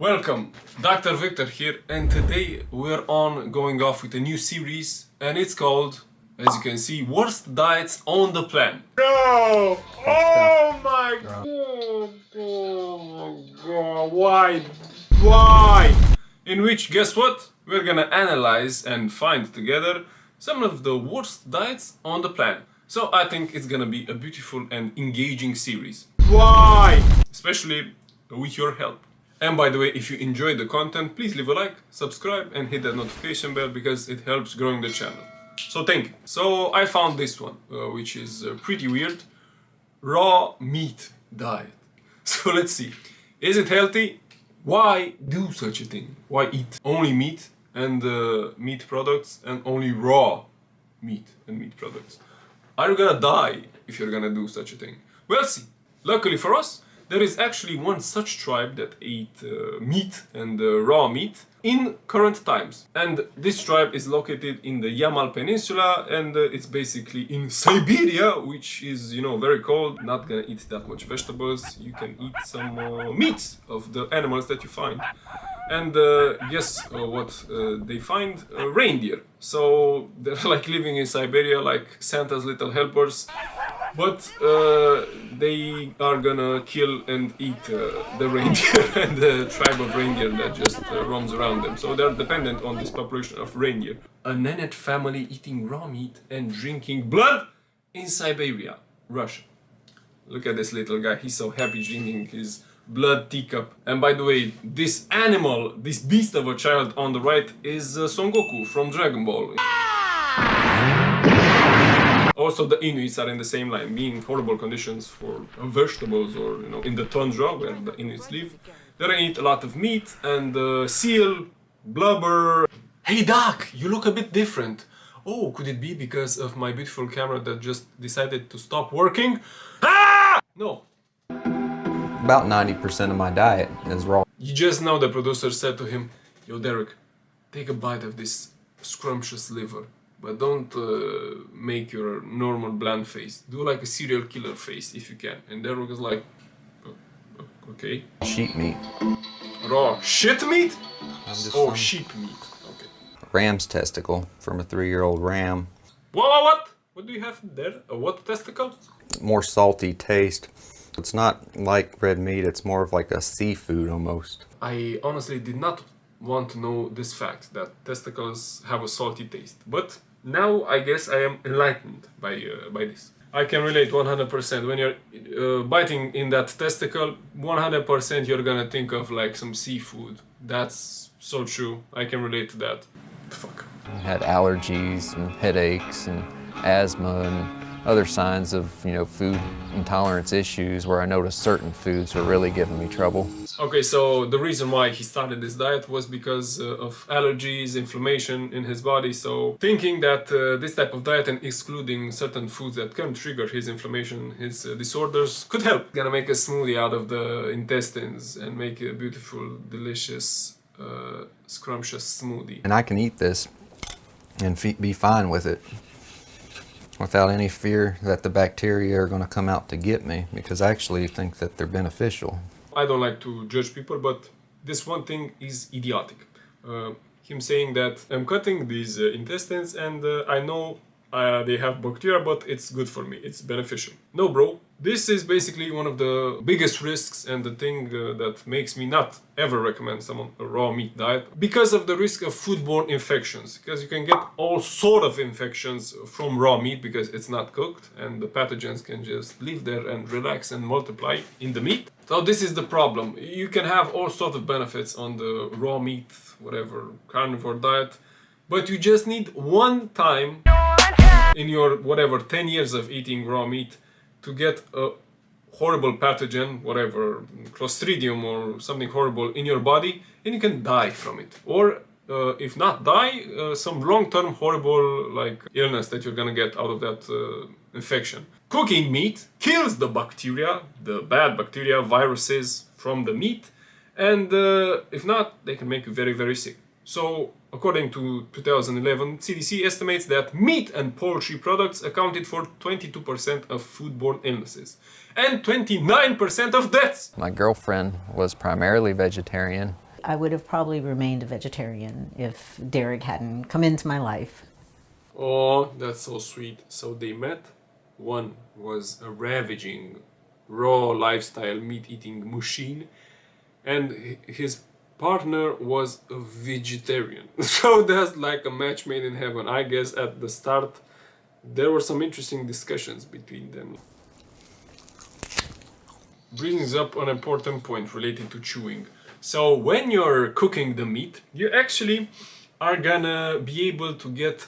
Welcome, Dr. Victor here, and today we're going off with a new series, and it's called, as you can see, Worst Diets on the Planet. No! Oh my god! Oh my god! Why? Why? In which, guess what? We're gonna analyze and find together some of the worst diets on the planet. So I think it's gonna be a beautiful and engaging series. Why? Especially with your help. And by the way, if you enjoyed the content, please leave a like, subscribe and hit that notification bell because it helps growing the channel. So thank you. So I found this one, which is pretty weird. Raw meat diet. So let's see. Is it healthy? Why do such a thing? Why eat only meat and meat products and only raw meat and meat products? Are you gonna die if you're gonna do such a thing? We'll see. Luckily for us, there is actually one such tribe that ate meat and raw meat in current times. And this tribe is located in the Yamal Peninsula, and it's basically in Siberia, which is, you know, very cold. Not gonna eat that much vegetables. You can eat some meats of the animals that you find. And guess what they find? Reindeer. So they're like living in Siberia like Santa's little helpers. But they are gonna kill and eat the reindeer and the tribe of reindeer that just roams around them. So they're dependent on this population of reindeer. A Nenet family eating raw meat and drinking blood in Siberia, Russia. Look at this little guy, he's so happy drinking his blood teacup. And by the way, this animal, this beast of a child on the right is Son Goku from Dragon Ball. Also, the Inuits are in the same line, being horrible conditions for vegetables, or you know, in the tundra where the Inuits live. They eat a lot of meat and seal, blubber. Hey Doc, you look a bit different. Oh, could it be because of my beautiful camera that just decided to stop working? Ah! No. About 90% of my diet is raw. You just know the producer said to him, "Yo Derek, take a bite of this scrumptious liver. But don't make your normal bland face. Do like a serial killer face if you can." And Derek was like, okay. Sheep meat. Raw shit meat? Oh, from sheep meat. Okay. Ram's testicle from a 3-year-old ram. What? What do you have there? A what testicle? More salty taste. It's not like red meat, it's more of like a seafood almost. I honestly did not want to know this fact, that testicles have a salty taste. But now I guess I am enlightened by this. I can relate 100%. When you're biting in that testicle, 100% you're gonna think of like some seafood. That's so true. I can relate to that. Fuck. I had allergies and headaches and asthma and other signs of, you know, food intolerance issues where I noticed certain foods were really giving me trouble. Okay, so the reason why he started this diet was because of allergies, inflammation in his body. So thinking that this type of diet and excluding certain foods that can trigger his inflammation, his disorders, could help. Gonna make a smoothie out of the intestines and make a beautiful, delicious, scrumptious smoothie. And I can eat this and be fine with it without any fear that the bacteria are going to come out to get me, because I actually think that they're beneficial. I don't like to judge people, but this one thing is idiotic. Him saying that I'm cutting these intestines and I know they have bacteria, but it's good for me, it's beneficial. No bro, this is basically one of the biggest risks and the thing that makes me not ever recommend someone a raw meat diet, because of the risk of foodborne infections, because you can get all sort of infections from raw meat because it's not cooked and the pathogens can just live there and relax and multiply in the meat. So this is the problem. You can have all sorts of benefits on the raw meat, whatever, carnivore diet, but you just need one time in your whatever 10 years of eating raw meat to get a horrible pathogen, whatever, Clostridium or something horrible in your body, and you can die from it. Or if not die, some long-term horrible like illness that you're gonna get out of that infection. Cooking meat kills the bacteria, the bad bacteria, viruses from the meat, and if not, they can make you very, very sick. So, according to 2011, CDC estimates that meat and poultry products accounted for 22% of foodborne illnesses and 29% of deaths. My girlfriend was primarily vegetarian, I would have probably remained a vegetarian if Derek hadn't come into my life. Oh, that's so sweet. So they met. One was a ravaging, raw lifestyle meat-eating machine, and his partner was a vegetarian. So that's like a match made in heaven. I guess at the start there were some interesting discussions between them. Brings up an important point related to chewing. So when you're cooking the meat, you actually are gonna be able to get,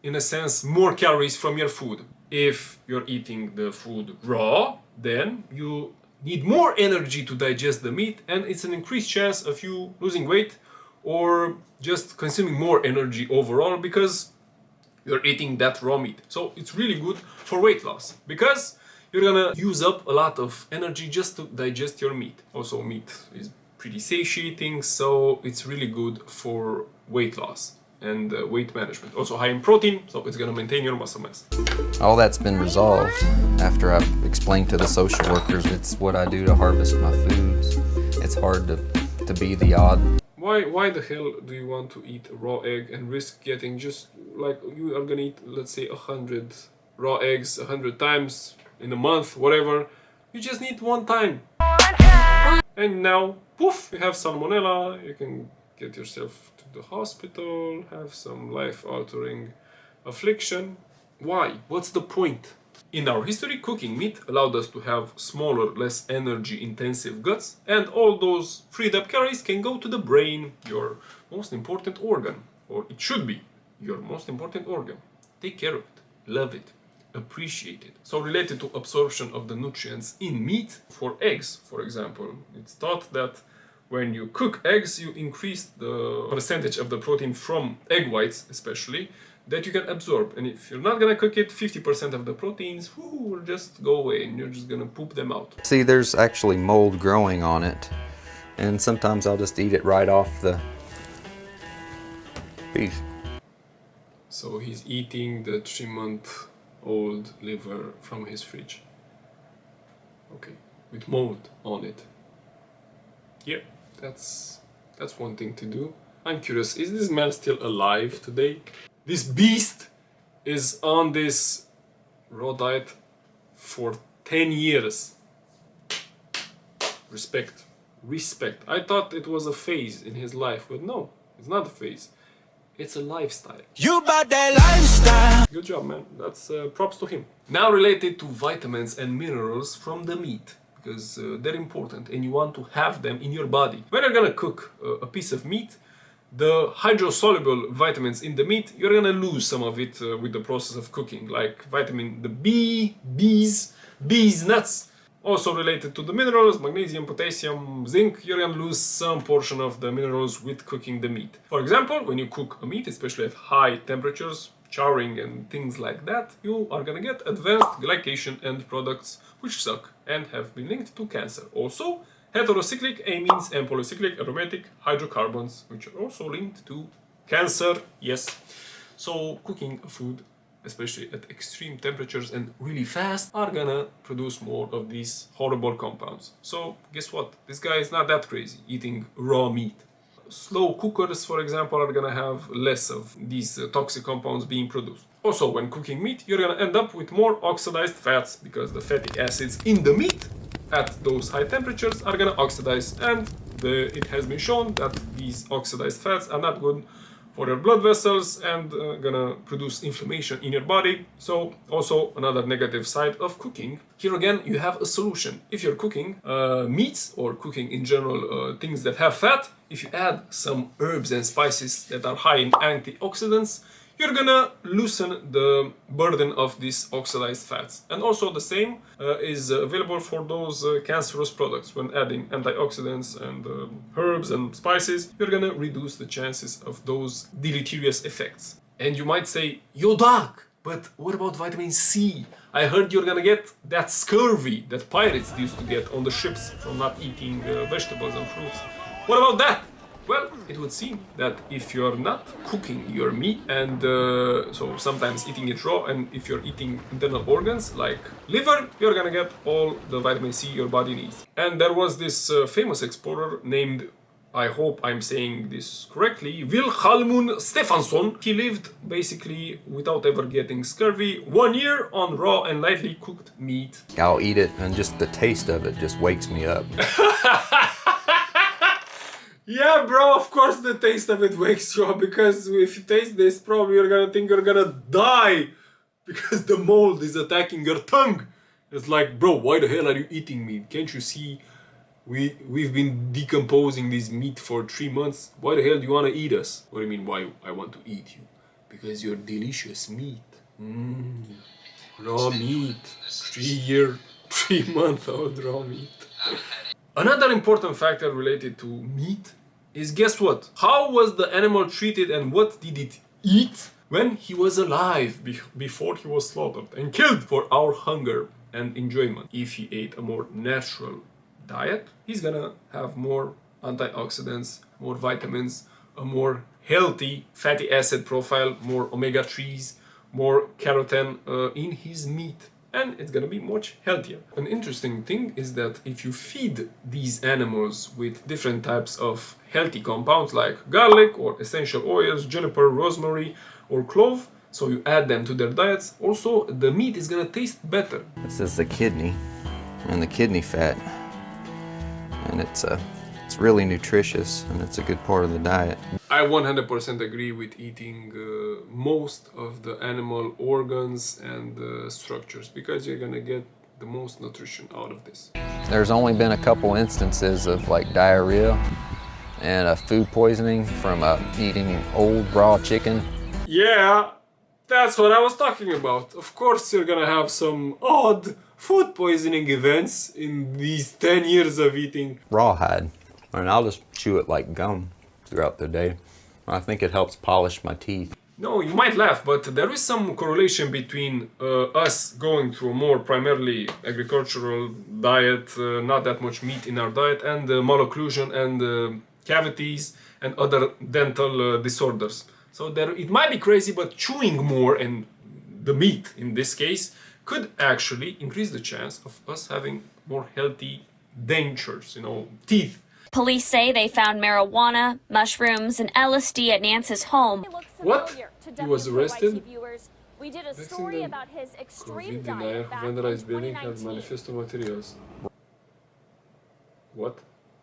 in a sense, more calories from your food. If you're eating the food raw, then you need more energy to digest the meat, and it's an increased chance of you losing weight or just consuming more energy overall because you're eating that raw meat. So it's really good for weight loss because you're gonna use up a lot of energy just to digest your meat. Also, meat is pretty satiating, so it's really good for weight loss and weight management. Also high in protein, so it's gonna maintain your muscle mass. All that's been resolved after I've explained to the social workers it's what I do to harvest my foods. It's hard to be the odd. Why the hell do you want to eat a raw egg and risk getting just like you are gonna eat, let's say, 100 raw eggs 100 times in a month, whatever? You just need one time. And now, poof, you have salmonella, you can get yourself to the hospital, have some life-altering affliction. Why? What's the point? In our history, cooking meat allowed us to have smaller, less energy-intensive guts, and all those freed-up calories can go to the brain, your most important organ, or it should be your most important organ. Take care of it, love it, appreciate it. So related to absorption of the nutrients in meat, for eggs, for example, it's thought that when you cook eggs, you increase the percentage of the protein from egg whites, especially, that you can absorb. And if you're not gonna cook it, 50% of the proteins will just go away and you're just gonna poop them out. See, there's actually mold growing on it, and sometimes I'll just eat it right off the beef. So he's eating the 3-month-old liver from his fridge. Okay, with mold on it. Yeah, that's one thing to do. I'm curious, is this man still alive today? This beast is on this raw diet for 10 years. Respect. Respect. I thought it was a phase in his life, but no, it's not a phase. It's a lifestyle. You bought that lifestyle! Good job, man. That's props to him. Now related to vitamins and minerals from the meat, because they're important and you want to have them in your body. When you're gonna cook a piece of meat, the hydrosoluble vitamins in the meat, you're gonna lose some of it with the process of cooking, like vitamin B, bees nuts. Also related to the minerals, magnesium, potassium, zinc, you're gonna lose some portion of the minerals with cooking the meat. For example, when you cook a meat, especially at high temperatures, charring and things like that, you are gonna get advanced glycation end products which suck and have been linked to cancer. Also, heterocyclic amines and polycyclic aromatic hydrocarbons, which are also linked to cancer, yes. So cooking food, especially at extreme temperatures and really fast, are gonna produce more of these horrible compounds. So guess what? This guy is not that crazy eating raw meat. Slow cookers, for example, are gonna have less of these toxic compounds being produced. Also, when cooking meat, you're gonna end up with more oxidized fats because the fatty acids in the meat at those high temperatures are gonna oxidize, and it has been shown that these oxidized fats are not good for your blood vessels and gonna produce inflammation in your body. So also another negative side of cooking. Here again you have a solution. If you're cooking meats or cooking in general things that have fat, if you add some herbs and spices that are high in antioxidants, you're gonna loosen the burden of these oxidized fats. And also the same is available for those cancerous products. When adding antioxidants and herbs and spices, you're gonna reduce the chances of those deleterious effects. And you might say, yo doc, but what about vitamin C? I heard you're gonna get that scurvy that pirates used to get on the ships from not eating vegetables and fruits. What about that? Well, it would seem that if you're not cooking your meat and so sometimes eating it raw, and if you're eating internal organs like liver, you're gonna get all the vitamin C your body needs. And there was this famous explorer named I hope I'm saying this correctly, Wilhelm Stefansson. He lived basically without ever getting scurvy 1 year on raw and lightly cooked meat. I'll eat it, and just the taste of it just wakes me up. Yeah, bro, of course the taste of it wakes you up, because if you taste this, probably you're gonna think you're gonna die because the mold is attacking your tongue. It's like, bro, why the hell are you eating meat? Can't you see we've been decomposing this meat for 3 months? Why the hell do you want to eat us? What do you mean, why I want to eat you? Because you're delicious meat. Raw meat. 3-month-old raw meat. Another important factor related to meat is, guess what? How was the animal treated and what did it eat when he was alive, before he was slaughtered and killed for our hunger and enjoyment? If he ate a more natural diet, he's gonna have more antioxidants, more vitamins, a more healthy fatty acid profile, more omega-3s, more keratin in his meat, and it's gonna be much healthier. An interesting thing is that if you feed these animals with different types of healthy compounds like garlic or essential oils, juniper, rosemary, or clove, so you add them to their diets, also the meat is gonna taste better. This is the kidney and the kidney fat, and it's really nutritious, and it's a good part of the diet. I 100% agree with eating most of the animal organs and structures, because you're gonna get the most nutrition out of this. There's only been a couple instances of like diarrhea and food poisoning from eating old raw chicken. Yeah, that's what I was talking about. Of course you're gonna have some odd food poisoning events in these 10 years of eating Rawhide, and I'll just chew it like gum throughout the day. I think it helps polish my teeth. No, you might laugh, but there is some correlation between us going through a more primarily agricultural diet, not that much meat in our diet, and malocclusion and cavities and other dental disorders. So it might be crazy, but chewing more, and the meat in this case, could actually increase the chance of us having more healthy dentures, teeth. Police say they found marijuana, mushrooms, and LSD at Nance's home. What? He was arrested? We did a story about his extreme Covid-19 diet back in vandalized building had 2019. manifesto materials. What?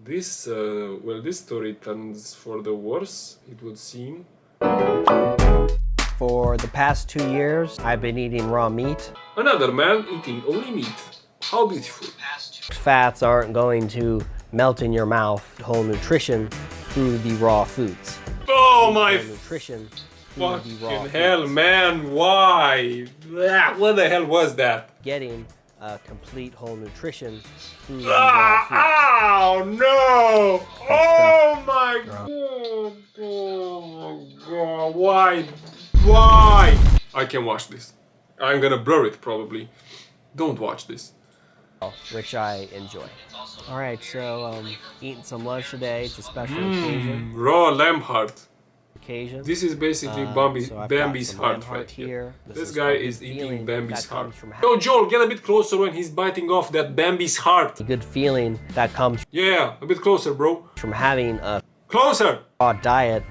This, this story turns for the worse, it would seem. For the past 2 years, I've been eating raw meat. Another man eating only meat. How beautiful. Fats aren't going to melt in your mouth. Whole nutrition through the raw foods. Oh my Whole nutrition through the raw fucking hell, foods. man, why? What the hell was that? Getting complete whole nutrition through the raw foods. Ow, no! Oh my god! Oh my god! Why? Why? I can watch this. I'm gonna blur it probably. Don't watch this. Which I enjoy. All right, so eating some lunch today. It's a special occasion. Raw lamb heart. Occasion. This is basically So I've got Bambi's some heart lamb right here. This is guy a is good eating feeling Bambi's that heart. comes from Yo, Joel, get a bit closer when he's biting off that Bambi's heart. a good feeling that comes Yeah, a bit closer, bro. from having a Closer. raw diet.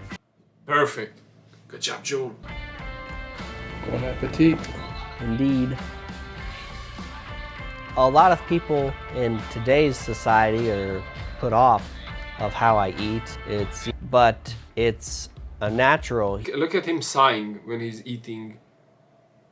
Perfect. Good job, Joel. Bon appetit. Indeed. A lot of people in today's society are put off of how I eat. But it's a natural. Look at him sighing when he's eating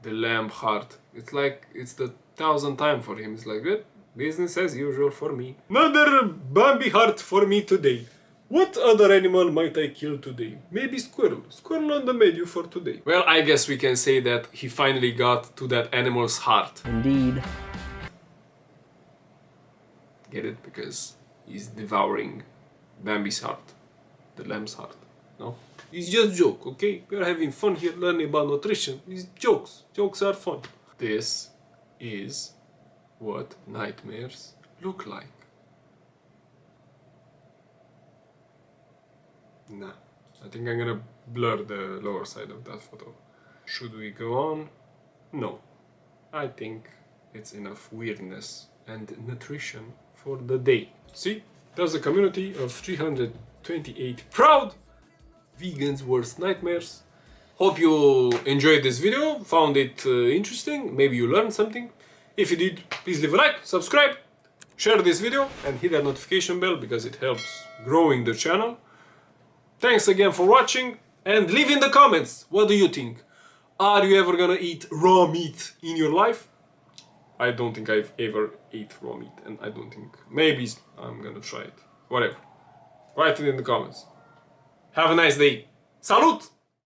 the lamb heart. It's like it's the 1,000th time for him. It's like, good, business as usual for me. Another Bambi heart for me today. What other animal might I kill today? Maybe squirrel. Squirrel on the menu for today. Well, I guess we can say that he finally got to that animal's heart. Indeed. Get it? Because he's devouring Bambi's heart. The lamb's heart. No? It's just joke, okay? We're having fun here learning about nutrition. It's jokes. Jokes are fun. This is what nightmares look like. Nah, I think I'm gonna blur the lower side of that photo. Should we go on? No. I think it's enough weirdness and nutrition for the day. See? There's a community of 28 proud vegans' worst nightmares. Hope you enjoyed this video, found it interesting, maybe you learned something. If you did, please leave a like, subscribe, share this video and hit that notification bell because it helps growing the channel. Thanks again for watching and leave in the comments, what do you think? Are you ever gonna eat raw meat in your life? I don't think I've ever ate raw meat and I don't think, maybe I'm gonna try it. Whatever. Write it in the comments. Have a nice day. Salut!